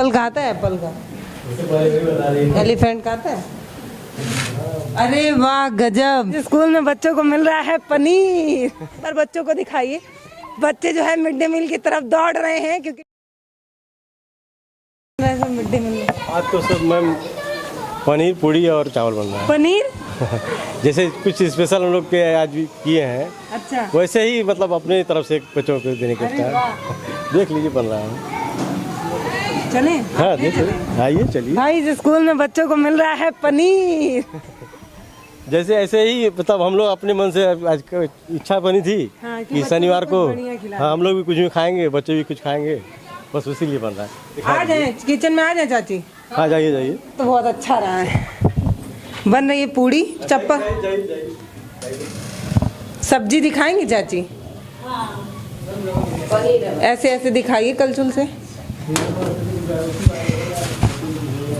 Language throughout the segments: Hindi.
एप्पल खाता है? एप्पल का एलिफेंट खाता है? अरे वाह गजब। स्कूल में बच्चों को मिल रहा है पनीर। पर बच्चों को दिखाइए, बच्चे जो है मिड डे मील की तरफ दौड़ रहे हैं क्योंकि मिड डे मील आज तो सब मैम पनीर पूड़ी और चावल बन रहा है। पनीर जैसे कुछ स्पेशल हम लोग के आज भी किए हैं, अच्छा वैसे ही मतलब अपने तरफ से बच्चों को देने के अरे लिए वाह। देख लीजिए बन रहा है। चले हाँ देखिए, आइए चलिए। भाई इस स्कूल में बच्चों को मिल रहा है पनीर। जैसे ऐसे ही मतलब हम लोग अपने मन से आज इच्छा बनी थी हाँ, कि शनिवार को बढ़िया खिलाएं। हाँ हम लोग भी कुछ भी खाएंगे, बच्चे भी कुछ खाएंगे, बस उसी लिए बन रहा है। आ जाए किचन में, आ जाए चाची। हाँ जाइए जाइए। तो बहुत अच्छा रहा है। बन रही है पूड़ी चप्पल। सब्जी दिखाएंगी चाची? ऐसे ऐसे दिखाइए कलछुल से।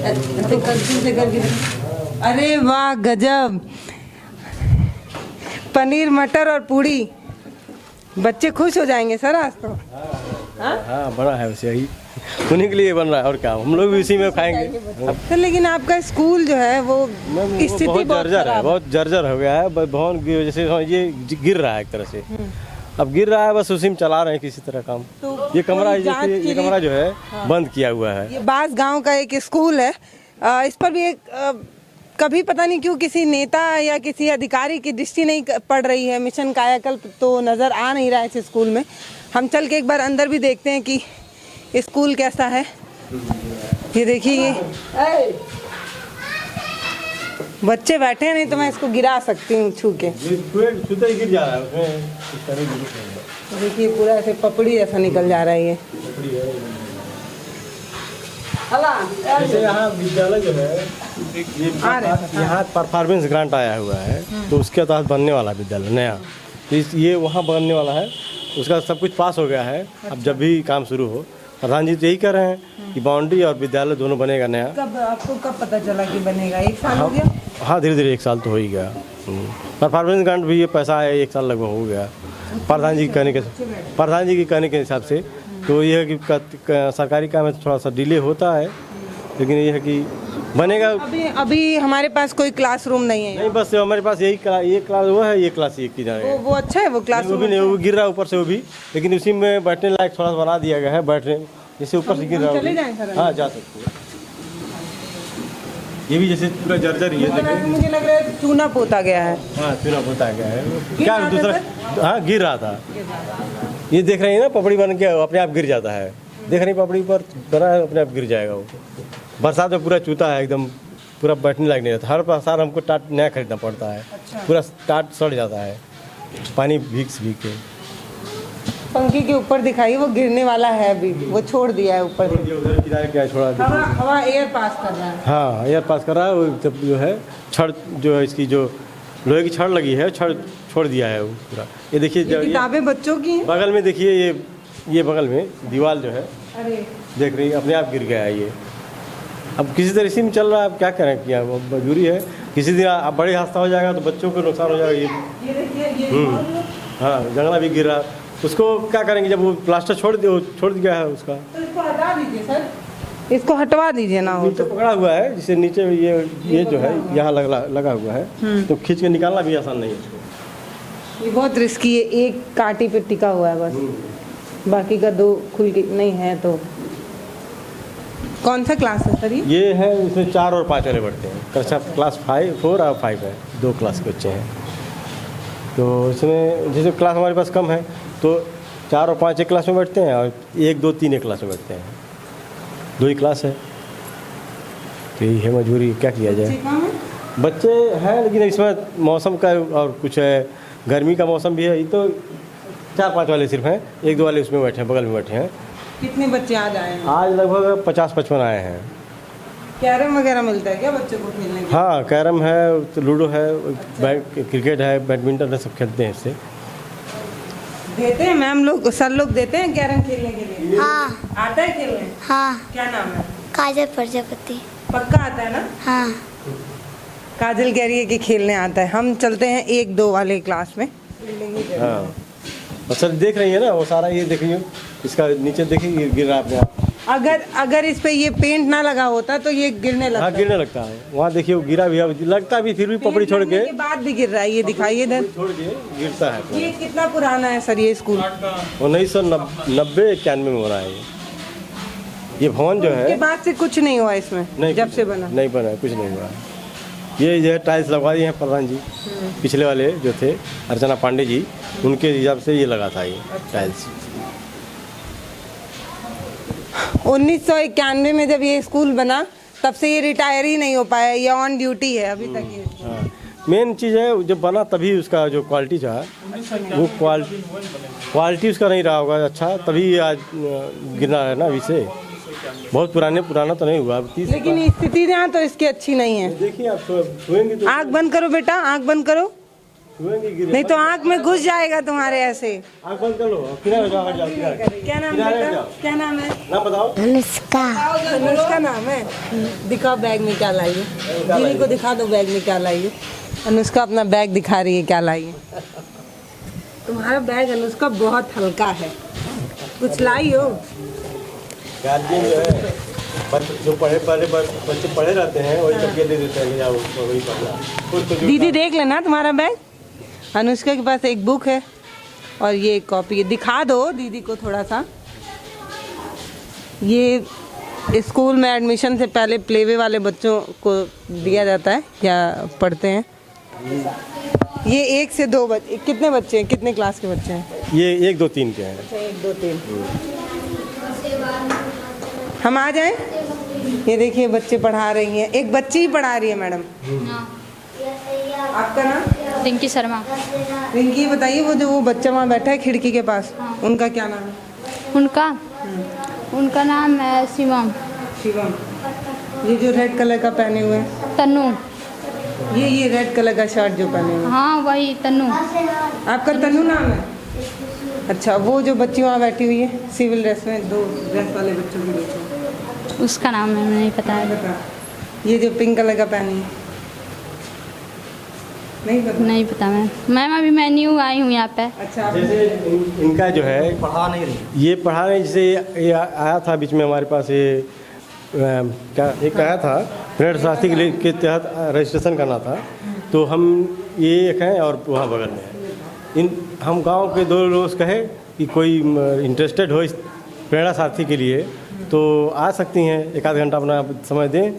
कलछुल से करके। अरे वाह गजब। पनीर मटर और पूड़ी, बच्चे खुश हो जाएंगे सर आज तो। हाँ बना है वैसे ही, उन्हीं के लिए बन रहा है और क्या, हम लोग भी उसी में खाएंगे। तो लेकिन आपका स्कूल जो है वो स्थिति बहुत जर्जर है, खराब है। बहुत जर्जर हो गया है। भवन की वजह से ये गिर रहा है एक तरह से। अब गिर रहा है, बस उसी में चला रहे हैं किसी तरह काम। तो ये कमरा कोई जांच ये के कमरा लिए- जो है बंद किया हुआ है। ये बास गांव का एक स्कूल है। इस पर भी एक कभी पता नहीं क्यों किसी नेता या किसी अधिकारी की दृष्टि नहीं पड़ रही है। मिशन कायाकल्प तो नज़र आ नहीं रहा है इस स्कूल में। हम चल के एक बार अंदर भी देखते हैं कि स्कूल कैसा है। ये देखिए, ये बच्चे बैठे हैं, नहीं तो मैं इसको गिरा सकती हूँ छू के। गिर जा रहा है उसमें। देखिए पूरा ऐसे पपड़ी जैसा निकल जा रहा है ये। जैसे यहाँ विद्यालय जो है यहाँ परफॉर्मेंस ग्रांट आया हुआ है, तो उसके तहत बनने वाला विद्यालय नया, तो ये वहाँ बनने वाला है। उसका सब कुछ पास हो गया है। अब जब भी काम शुरू हो, प्रधान जी तो यही कर रहे हैं कि बाउंड्री और विद्यालय दोनों बनेगा नया। कब आपको कब पता चला कि बनेगा? एक साल हो गया? हाँ धीरे धीरे एक साल तो हो ही गया। परफॉर्मेंस ग्रांट भी ये पैसा है, एक साल लगभग हो गया प्रधान जी के कहने के हिसाब से। तो ये है कि सरकारी काम में थोड़ा सा डिले होता है, लेकिन ये है कि बनेगा। अभी हमारे पास कोई क्लासरूम नहीं है। नहीं, बस हमारे पास यही ये क्लास वो है, ये क्लास एक की जा रही है। वो अच्छा है वो क्लासरूम? वो भी नहीं, वो गिर रहा है ऊपर से वो भी, लेकिन उसी में बैठने लायक थोड़ा सा बना दिया गया है। बैठने जैसे ऊपर से गिर रहा है। हाँ जा सकते हैं। ये भी जैसे पूरा जर्जर ही है। मुझे लग रहा है चूना पोता गया है। हाँ चूना पोता गया है। क्या दूसरा? हाँ गिर रहा था। ये देख रही है ना, पपड़ी बन के अपने आप गिर जाता है। देख रही पपड़ी पर बना है, अपने आप गिर जाएगा वो। बरसात में पूरा चूता है एकदम, पूरा बैठने लायक नहीं रहता। हर साल हमको टाट नया खरीदना पड़ता है। अच्छा। पूरा टाट सड़ जाता है पानी भीग के। पंखी के ऊपर दिखाई, वो गिरने वाला है अभी, वो छोड़ दिया है ऊपर। उधर किनारे क्या छोड़ा? हवा एयर पास कर रहा है। हाँ एयर पास कर रहा है। वो जब जो है छड़ जो है इसकी जो लोहे की छड़ लगी है, छड़ छोड़ दिया है वो पूरा। ये देखिए किताबें बच्चों की हैं। बगल में देखिए, ये बगल में दीवार जो है, अरे देख रही अपने आप गिर गया है ये। अब किसी तरह इसी में चल रहा है, अब क्या करें, क्या मजबूरी है। किसी दिन अब बड़े हादसा हो जाएगा तो बच्चों को नुकसान हो जाएगा। ये देखिए हाँ जंगला भी गिर रहा, उसको क्या करेंगे जब वो प्लास्टर छोड़ दिया है उसका। तो इसको हटा दीजिए सर, इसको हटवा दीजिए ना। हो तो पकड़ा हुआ है जिसे नीचे ये जो है यहाँ लगा हुआ है, तो खींच के निकालना भी आसान नहीं है इसको। ये बहुत रिस्की है। एक कांटी पे टिका हुआ है बस, बाकी का दो खुल के नहीं है। तो कौन सा क्लास है सर ये है, इसमें 4 और 5 वाले बढ़ते हैं। कक्षा क्लास 4 और 5 है, 2 क्लास के बच्चे हैं। तो इसमें जैसे क्लास हमारे पास कम है तो 4 और 5 एक क्लास में बैठते हैं, और 1, 2, 3 एक क्लास में बैठते हैं। 2 ही क्लास है, तो यही है मजबूरी, क्या किया जाए। बच्चे हैं लेकिन इसमें मौसम का और कुछ है, गर्मी का मौसम भी है। ये तो 4-5 वाले सिर्फ हैं, 1-2 वाले उसमें बैठे हैं, बगल में बैठे हैं। कितने बच्चे आज आए हैं? आज लगभग 50-55 आए हैं। कैरम वगैरह मिलता है क्या बच्चों को खेलने के? हाँ कैरम है, तो लूडो है, क्रिकेट है, बैडमिंटन है, सब खेलते हैं इससे। देते हैं मैम लोग, सर लोग देते हैं कैरम खेलने के लिए? हाँ। आता है खेलने? हाँ। क्या नाम है? काजल प्रजापति। पक्का आता है ना? हाँ। काजल कह रही है कि खेलने आता है। हम चलते हैं 1-2 वाले क्लास में। हाँ अच्छा देख रही है ना वो सारा, ये देखिए इसका नीचे देखिए गिर रहा है अपने आप। अगर इस पे ये पेंट ना लगा होता तो ये गिरने लगता। हाँ गिरने लगता है, वहाँ देखिए वो गिरा भी है, लगता भी, फिर भी पपड़ी छोड़ के बाद भी गिर रहा है, ये दिखाइए इधर छोड़ के गिरता है। ये कितना पुराना है सर ये स्कूल? 1990-91 में हो रहा है ये भवन जो के है। बाद से कुछ नहीं हुआ इसमें? नहीं, जब से बना नहीं बना, कुछ नहीं हुआ। ये जो है टाइल्स लगवा दिए हैं प्रधान जी, पिछले वाले जो थे अर्चना पांडे जी, उनके हिसाब से ये लगा था ये टाइल्स। 1991 में जब ये स्कूल बना तब से ये रिटायर ही नहीं हो पाया, ये ऑन ड्यूटी है अभी तक ये। हाँ, मेन चीज़ है जब बना तभी उसका जो क्वालिटी था वो क्वालिटी उसका नहीं रहा होगा अच्छा, तभी आज गिरना है ना। अभी से बहुत पुराना तो नहीं हुआ, अब 30। लेकिन स्थिति यहाँ तो इसकी अच्छी नहीं है। देखिए आप छुएंगे तो आँख बंद करो बेटा, आँख बंद करो, छुएंगे गिरे। नहीं तो आँख में घुस जाएगा तुम्हारे ऐसे। आँख बंद कर लो, किनारे जाओ, हट जाओ किनारे। क्या नाम किनारे बेटा? जाओ। क्या नाम है? नाम बताओ। अनुष्का। अनुष्का नाम है। दिखाओ बैग में क्या लाई है, दीदी को दिखा दो बैग में क्या लाई है। अनुष्का अपना बैग दिखा रही है क्या लाई है। तुम्हारा बैग अनुष्का बहुत हल्का है, कुछ लाई हो? गार्जियन जो है बच्चे जो बच्चे पढ़े रहते हैं वही करके दे देते हैं, जाओ वही पढ़ना खुद तो। दीदी देख लेना तुम्हारा बैग। अनुष्का के पास एक बुक है और ये एक कॉपी है, दिखा दो दीदी को थोड़ा सा। ये स्कूल में एडमिशन से पहले प्लेवे वाले बच्चों को दिया जाता है या पढ़ते हैं। ये 1 से 2 बच्चे, कितने बच्चे हैं, कितने क्लास के बच्चे हैं? ये 1 2 3 के हैं। अच्छा 1 2 3। हम आ जाएं? ये देखिए बच्चे पढ़ा रही हैं, एक बच्ची ही पढ़ा रही है मैडम। आपका नाम? रिंकी शर्मा। रिंकी बताइए, वो बच्चा वहाँ बैठा है खिड़की के पास, उनका क्या नाम है? उनका नाम है शिवम। शिवम। ये जो रेड कलर का पहने हुए हैं? तन्नू। ये रेड कलर का शर्ट जो पहने हुए हैं? हाँ वही तन्नू। आपका तन्नू नाम है? अच्छा, वो जो बच्ची वहाँ बैठी हुई है सिविल ड्रेस में, 2 ड्रेस वाले बच्चों की बच्ची, उसका नाम है नहीं पता है। बता। ये जो पिंक कलर का पहनी है, नहीं पता? नहीं पता मैम अभी मैं न्यू आई हूँ यहाँ पे। अच्छा जैसे इनका जो है पढ़ा नहीं रही, ये पढ़ा नहीं। जैसे ये आया था बीच में हमारे पास, ये क्या एक आया था प्रेड शास्त्री के तहत रजिस्ट्रेशन करना था, तो हम ये एक हैं और वहाँ बगल में है। हम गांव के 2 लोग कहे कि कोई इंटरेस्टेड हो इस प्रेरणा साथी के लिए तो आ सकती हैं, 1 आध घंटा अपना समय दें।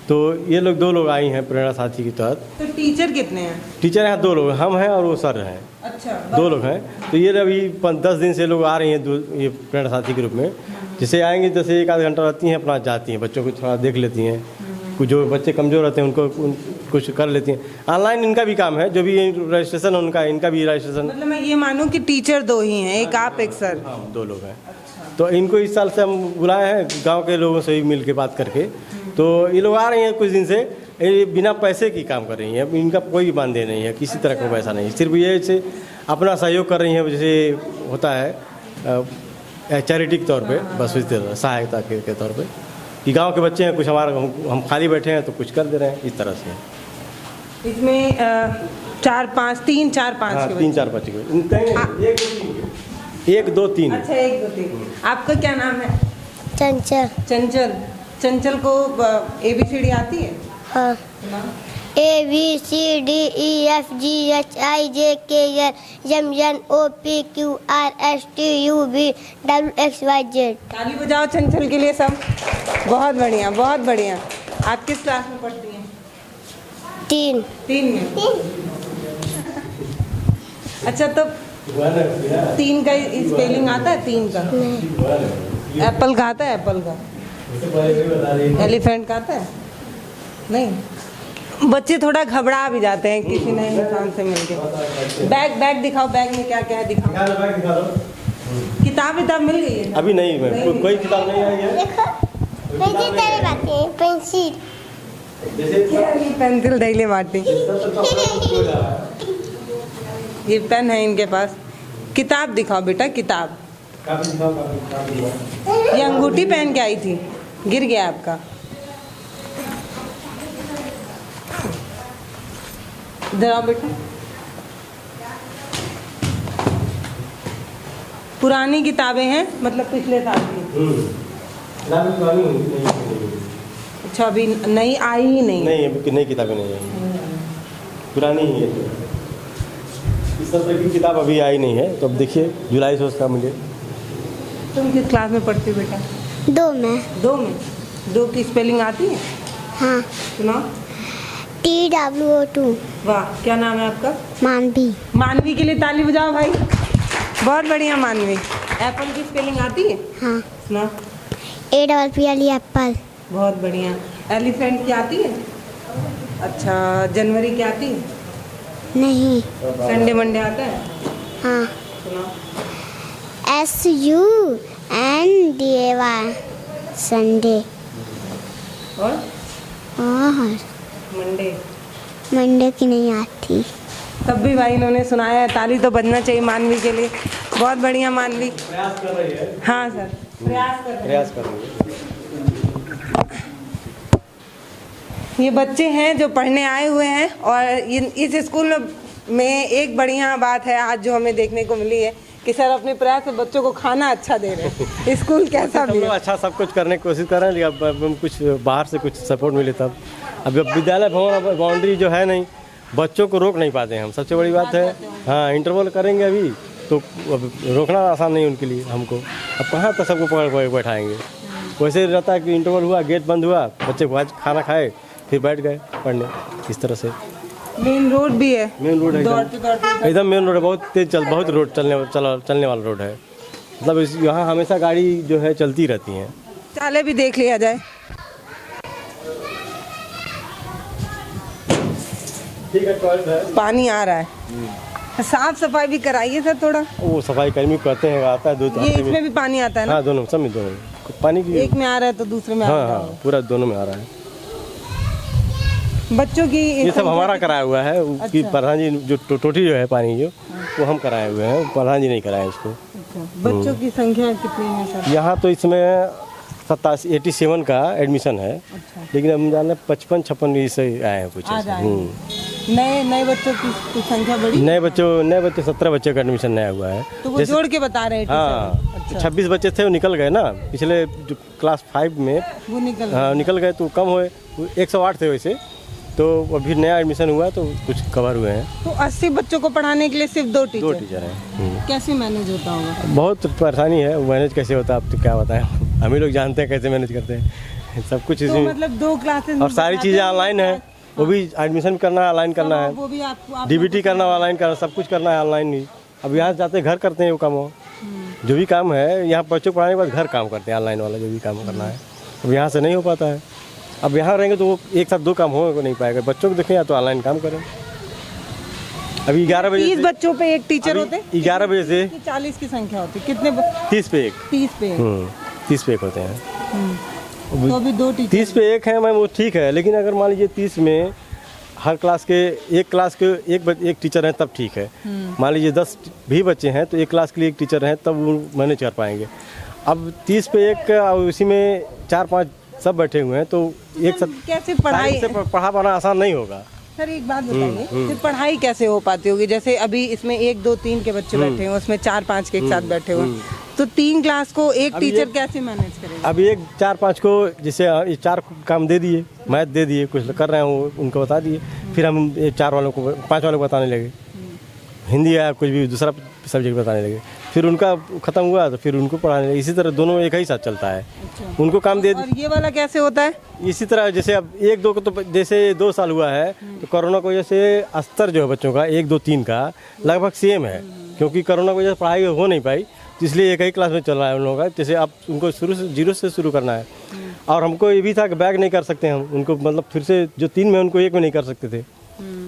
तो ये लोग 2 लोग आई हैं प्रेरणा साथी के तहत। तो टीचर कितने हैं? टीचर यहाँ 2 लोग, हम हैं और वो सर हैं। अच्छा 2 लोग हैं। तो ये अभी 10 दिन से लोग आ रही हैं ये प्रेरणा साथी के रूप में। जैसे आएंगे जैसे 1 आध घंटा रहती हैं, अपना जाती हैं, बच्चों को थोड़ा देख लेती हैं, कुछ जो बच्चे कमज़ोर रहते हैं उनको कुछ कर लेती हैं। ऑनलाइन इनका भी काम है, जो भी रजिस्ट्रेशन है उनका, इनका भी रजिस्ट्रेशन। मतलब मैं ये मानूं कि टीचर 2 ही हैं, एक आप एक सर? हाँ 2 लोग हैं। तो इनको इस साल से हम बुलाए हैं, गांव के लोगों से भी मिल के बात करके। तो ये लोग आ रही हैं कुछ दिन से, ये बिना पैसे की काम कर रही हैं, इनका कोई मानदेय नहीं है, किसी तरह का पैसा नहीं, सिर्फ ये से अपना सहयोग कर रही हैं, जैसे होता है चैरिटी के तौर पे, बस इस तरह सहायता के तौर पे कि गांव के बच्चे हैं, कुछ हमारा हम खाली बैठे हैं तो कुछ कर दे रहे हैं, इस तरह से। इसमें 4 5 3 4 5 हाँ के 3 4 बच्चे को 1 2 3। अच्छा 1 2 3। आपका क्या नाम है? चंचल। चंचल। चंचल को ABCD आती है? हाँ। ABCDEFGHIJKLMNOPQRSTUVWXYZ। ताली बजाओ चंचल के लिए सब। बहुत बढ़िया, बहुत बढ़िया। आप किस क्लास में पढ़ती हैं? 3 में। अच्छा तो 3 का स्पेलिंग आता है? 3 का एप्पल का आता है? एप्पल का एलिफेंट का आता है? नहीं। बच्चे थोड़ा घबरा भी जाते हैं किसी नए इंसान से मिलके। बैग दिखाओ, बैग में क्या क्या है दिखाओ। किताब मिल गई है? अभी नहीं, मैं कोई किताब नहीं आई है। पेंसिल। पेंसिल दैले बाटी। ये पेन है इनके पास। किताब दिखाओ बेटा, किताब। ये अंगूठी पहन के आई थी, गिर गया आपका। इधर आओ बेटा। पुरानी किताबें हैं, मतलब पिछले साल की। किताबें पुरानी नहीं। अच्छा, अभी नई आई ही नहीं। नहीं, अभी नई किताबें नहीं है, पुरानी ही है। इस तरह की किताब अभी आई नहीं है, तो अब देखिए जुलाई से उसका मिले। तुम किस क्लास में पढ़ती हो बेटा? 2 में। 2 में। 2 की स्पेलिंग आती है? हाँ। सुनाओ। TWO2। वाह, क्या नाम है आपका? मानवी। मानवी के लिए ताली बजाओ भाई। बहुत बढ़िया मानवी। एप्पल की स्पेलिंग आती है? हाँ। सुनाओ। APPLE Apple. बहुत बढ़िया। एलिफेंट की आती है? अच्छा, जनवरी की आती है? नहीं। संडे मंडे आता है? हाँ। सुनाओ। SUNDAY Sunday. और मंडे? मंडे की नहीं आती। तब भी भाई इन्होंने सुनाया है, ताली तो बजना चाहिए मानवी के लिए। बहुत बढ़िया मानवी। प्रयास कर रही है। हाँ सर, प्रयास कर रहे हैं। ये बच्चे हैं जो पढ़ने आए हुए हैं, और इस स्कूल में एक बढ़िया बात है आज जो हमें देखने को मिली है कि सर अपने प्रयास से बच्चों को खाना अच्छा दे रहे हैं। स्कूल कैसा भी है। अच्छा सब कुछ करने की कोशिश कर रहे हैं, लेकिन अब हम कुछ बाहर से कुछ सपोर्ट मिले तब। अब विद्यालय भवन बाउंड्री जो है नहीं, बच्चों को रोक नहीं पाते हैं हम, सबसे बड़ी बात है। हाँ, इंटरवल करेंगे अभी तो अब रोकना आसान नहीं उनके लिए हमको। अब कहाँ तक सबको पकड़ बैठाएंगे। वैसे रहता है कि इंटरवल हुआ, गेट बंद हुआ, बच्चे को आज खाना खाए, फिर बैठ गए पढ़ने। इस तरह से मेन रोड भी है। मेन रोड है दौड़ते एकदम मेन रोड है, बहुत तेज बहुत रोड चलने वाला रोड है। मतलब यहाँ हमेशा गाड़ी जो है चलती रहती हैं। चाले भी देख लिया जाए। ठीक है, टॉयलेट है। पानी आ रहा है, साफ सफाई भी कराइए सर थोड़ा। वो सफाई कर्मी कहते हैं, आता है 2 ये इसमें भी पानी आता है ना? हाँ, दोनों सब में, दोनों पानी की। एक में आ रहा है तो दूसरे में आ रहा है। हाँ, पूरा दोनों में आ रहा है। बच्चों की ये सब हमारा कराया हुआ है। उसकी प्रधान जी जो टोटी जो है पानी जो, वो हम कराए हुए हैं, प्रधान जी नहीं कराए इसको। बच्चों की संख्या कितनी है सर? यहाँ तो इसमें 87 का एडमिशन है। अच्छा। लेकिन हम जाने 55-56 से आए हैं कुछ ऐसे। नए बच्चों की संख्या बड़ी? नए बच्चे 17 बच्चे का एडमिशन नया हुआ है। तो वो जोड़ के बता रहे हैं? हाँ, अच्छा। 26 बच्चे थे, वो निकल गए ना पिछले जो क्लास 5 में, वो निकल गए तो कम हुए। 108 थे वैसे, तो अभी नया एडमिशन हुआ तो कुछ कवर हुए हैं। तो 80 बच्चों को पढ़ाने के लिए सिर्फ 2 टीचर हैं। कैसे मैनेज होता होगा? बहुत परेशानी है। मैनेज कैसे होता है आप तो क्या बताएं, हम ही लोग जानते हैं कैसे मैनेज करते हैं सब कुछ। तो मतलब 2 क्लासेस और सारी चीज़ें ऑनलाइन है, वो भी एडमिशन करना है ऑनलाइन करना है, वो भी आपको DBT करना ऑनलाइन करना, सब कुछ करना है ऑनलाइन ही। अब यहाँ जाते घर करते हैं वो काम हो, जो भी काम है यहाँ बच्चों को पढ़ाने के बाद घर काम करते हैं ऑनलाइन वाला जो भी काम करना है। अब यहाँ से नहीं हो पाता है। अब यहाँ रहेंगे तो वो एक साथ 2 काम हो नहीं पाएगा। बच्चों को देखें या तो ऑनलाइन काम करें। अभी 11 बजे 30 बच्चों पे एक टीचर होते? 11 बजे से 40 की संख्या होती? कितने? 30 पे 1। 30 पे 1 होते हैं। तो अभी 2 टीचर 30 पे 1 है मैम, वो ठीक है। लेकिन अगर मान लीजिए 30 में हर क्लास के एक टीचर हैं तब ठीक है। मान लीजिए 10 भी बच्चे हैं तो एक क्लास के लिए एक टीचर हैं तब वो मैनेज कर पाएंगे। अब 30 पे 1 और उसी में 4-5 सब बैठे हुए हैं तो एक साथ कैसे पढ़ाई से पढ़ा पाना आसान नहीं होगा। सर एक बात बताइए, फिर पढ़ाई कैसे हो पाती होगी? जैसे अभी इसमें 1 2 3 के बच्चे बैठे हैं, उसमें 4-5 के एक साथ बैठे हुए हैं, तो 3 क्लास को एक टीचर कैसे मैनेज करेगा? अभी 4-5 को जैसे 4 काम दे दिए, मैथ दे दिए, कुछ कर रहे हैं उनको बता दिए, फिर हम 4 वालों को 5 वालों को बताने लगे, हिंदी या कुछ भी दूसरा सब्जेक्ट बताने लगे, फिर उनका ख़त्म हुआ तो फिर उनको पढ़ाने लगे। इसी तरह दोनों एक ही साथ चलता है। अच्छा। उनको काम दे। और ये वाला कैसे होता है? इसी तरह जैसे अब 1-2 को तो जैसे 2 साल हुआ है तो कोरोना की वजह से स्तर जो है बच्चों का 1-2-3 का लगभग सेम है, क्योंकि कोरोना की वजह से पढ़ाई हो नहीं पाई, तो इसलिए एक ही क्लास में चल रहा है उन लोगों का। जैसे अब उनको शुरू से 0 से शुरू करना है, और हमको ये भी था कि बैग नहीं कर सकते हम उनको, मतलब फिर से जो 3 में उनको 1 में नहीं कर सकते थे,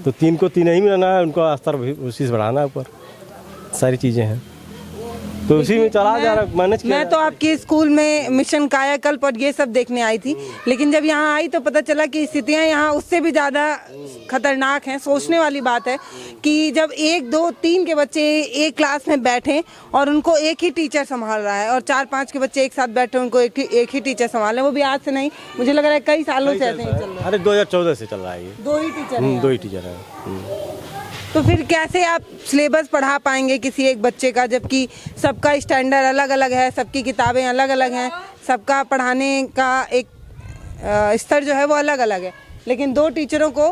तो 3 को 3 ही में रहना है, उनको स्तर उसी से बढ़ाना है ऊपर। सारी चीज़ें हैं तो उसी में चला जा रहा मैनेज। मैं तो आपके स्कूल में मिशन कायाकल्प और ये सब देखने आई थी, लेकिन जब यहाँ आई तो पता चला कि स्थितियाँ यहाँ उससे भी ज़्यादा खतरनाक हैं। सोचने वाली बात है कि जब 1 2 3 के बच्चे एक क्लास में बैठे और उनको एक ही टीचर संभाल रहा है, और 4-5 के बच्चे एक साथ बैठे उनको एक ही टीचर संभाल, वो भी आज से नहीं, मुझे लग रहा है कई सालों से ऐसे ही चल रहा है। अरे 2014 से चल रहा है ये। 2 ही टीचर हैं। 2 ही टीचर हैं। तो फिर कैसे आप सिलेबस पढ़ा पाएंगे किसी एक बच्चे का, जबकि सबका स्टैंडर्ड अलग अलग है, सबकी किताबें अलग अलग हैं, सबका पढ़ाने का एक स्तर जो है वो अलग अलग है। लेकिन 2 टीचरों को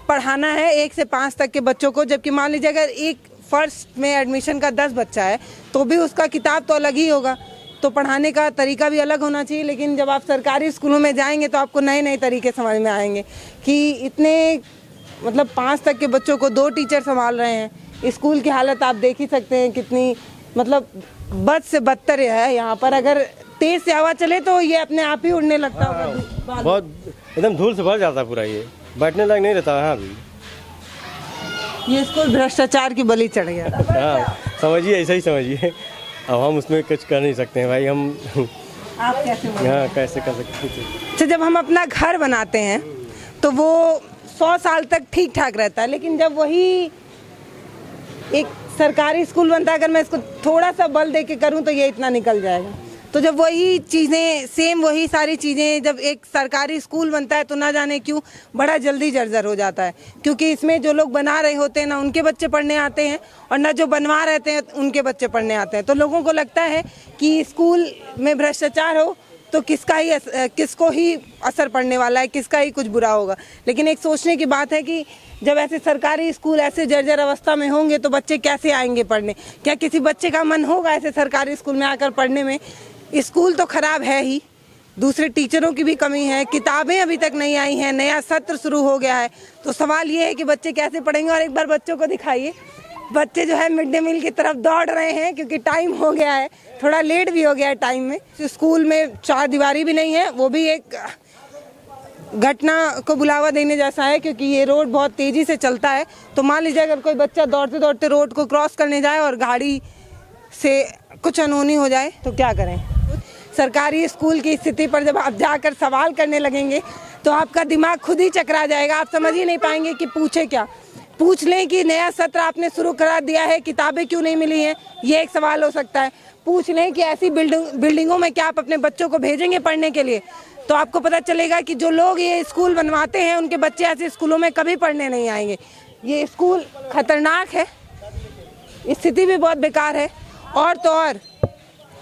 पढ़ाना है 1 से 5 तक के बच्चों को, जबकि मान लीजिए अगर एक फर्स्ट में एडमिशन का 10 बच्चा है तो भी उसका किताब तो अलग ही होगा, तो पढ़ाने का तरीका भी अलग होना चाहिए। लेकिन जब आप सरकारी स्कूलों में जाएंगे तो आपको नए नए तरीके समझ में आएंगे कि इतने मतलब 5 तक के बच्चों को 2 टीचर संभाल रहे हैं। स्कूल की हालत आप देख ही सकते हैं कितनी मतलब बद से बदतर है। यहाँ पर अगर तेज से हवा चले तो ये अपने आप ही उड़ने लगता होगा। बहुत एकदम धूल से भर जाता पूरा, ये बैठने लायक नहीं रहता यहाँ भी। ये स्कूल भ्रष्टाचार की बलि चढ़ गया। हाँ समझिए, ऐसा ही समझिए। अब हम उसमें कुछ कर नहीं सकते हैं भाई, हम आप कैसे हाँ कैसे कर सकते हैं। अच्छा, जब हम अपना घर बनाते हैं तो वो 100 साल तक ठीक ठाक रहता है, लेकिन जब वही एक सरकारी स्कूल बनता है, अगर मैं इसको थोड़ा सा बल दे के करूँ तो ये इतना निकल जाएगा। तो जब वही चीज़ें सेम वही सारी चीज़ें जब एक सरकारी स्कूल बनता है तो ना जाने क्यों बड़ा जल्दी जर्जर हो जाता है, क्योंकि इसमें जो लोग बना रहे होते हैं ना उनके बच्चे पढ़ने आते हैं और ना जो बनवा रहते हैं उनके बच्चे पढ़ने आते हैं। तो लोगों को लगता है कि स्कूल में भ्रष्टाचार हो तो किसको ही असर पड़ने वाला है, किसका ही कुछ बुरा होगा। लेकिन एक सोचने की बात है कि जब ऐसे सरकारी स्कूल ऐसे जर्जर अवस्था में होंगे तो बच्चे कैसे आएंगे पढ़ने? क्या किसी बच्चे का मन होगा ऐसे सरकारी स्कूल में आकर पढ़ने में? स्कूल तो खराब है ही, दूसरे टीचरों की भी कमी है, किताबें अभी तक नहीं आई हैं, नया सत्र शुरू हो गया है। तो सवाल ये है कि बच्चे कैसे पढ़ेंगे। और एक बार बच्चों को दिखाइए, बच्चे जो है मिड डे मील की तरफ दौड़ रहे हैं क्योंकि टाइम हो गया है, थोड़ा लेट भी हो गया है टाइम में। स्कूल में 4 दीवारी भी नहीं है, वो भी एक घटना को बुलावा देने जैसा है, क्योंकि ये रोड बहुत तेज़ी से चलता है। तो मान लीजिए अगर कोई बच्चा दौड़ते दौड़ते रोड को क्रॉस करने जाए और गाड़ी से कुछ अनहोनी हो जाए तो क्या करें? सरकारी स्कूल की स्थिति पर जब आप जाकर सवाल करने लगेंगे तो आपका दिमाग खुद ही चकरा जाएगा। आप समझ ही नहीं पाएंगे कि पूछे क्या। पूछ लें कि नया सत्र आपने शुरू करा दिया है, किताबें क्यों नहीं मिली हैं, ये एक सवाल हो सकता है। पूछ लें कि ऐसी बिल्डिंगों में क्या आप अपने बच्चों को भेजेंगे पढ़ने के लिए, तो आपको पता चलेगा कि जो लोग ये स्कूल बनवाते हैं उनके बच्चे ऐसे स्कूलों में कभी पढ़ने नहीं आएंगे। ये स्कूल खतरनाक है, स्थिति भी बहुत बेकार है, और तो और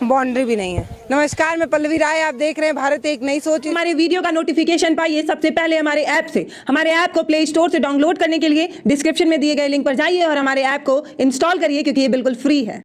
बाउंड्री भी नहीं है। नमस्कार, मैं पल्लवी राय, आप देख रहे हैं भारत एक नई सोच। हमारे वीडियो का नोटिफिकेशन पाइए सबसे पहले हमारे ऐप से। हमारे ऐप को प्ले स्टोर से डाउनलोड करने के लिए डिस्क्रिप्शन में दिए गए लिंक पर जाइए और हमारे ऐप को इंस्टॉल करिए, क्योंकि ये बिल्कुल फ्री है।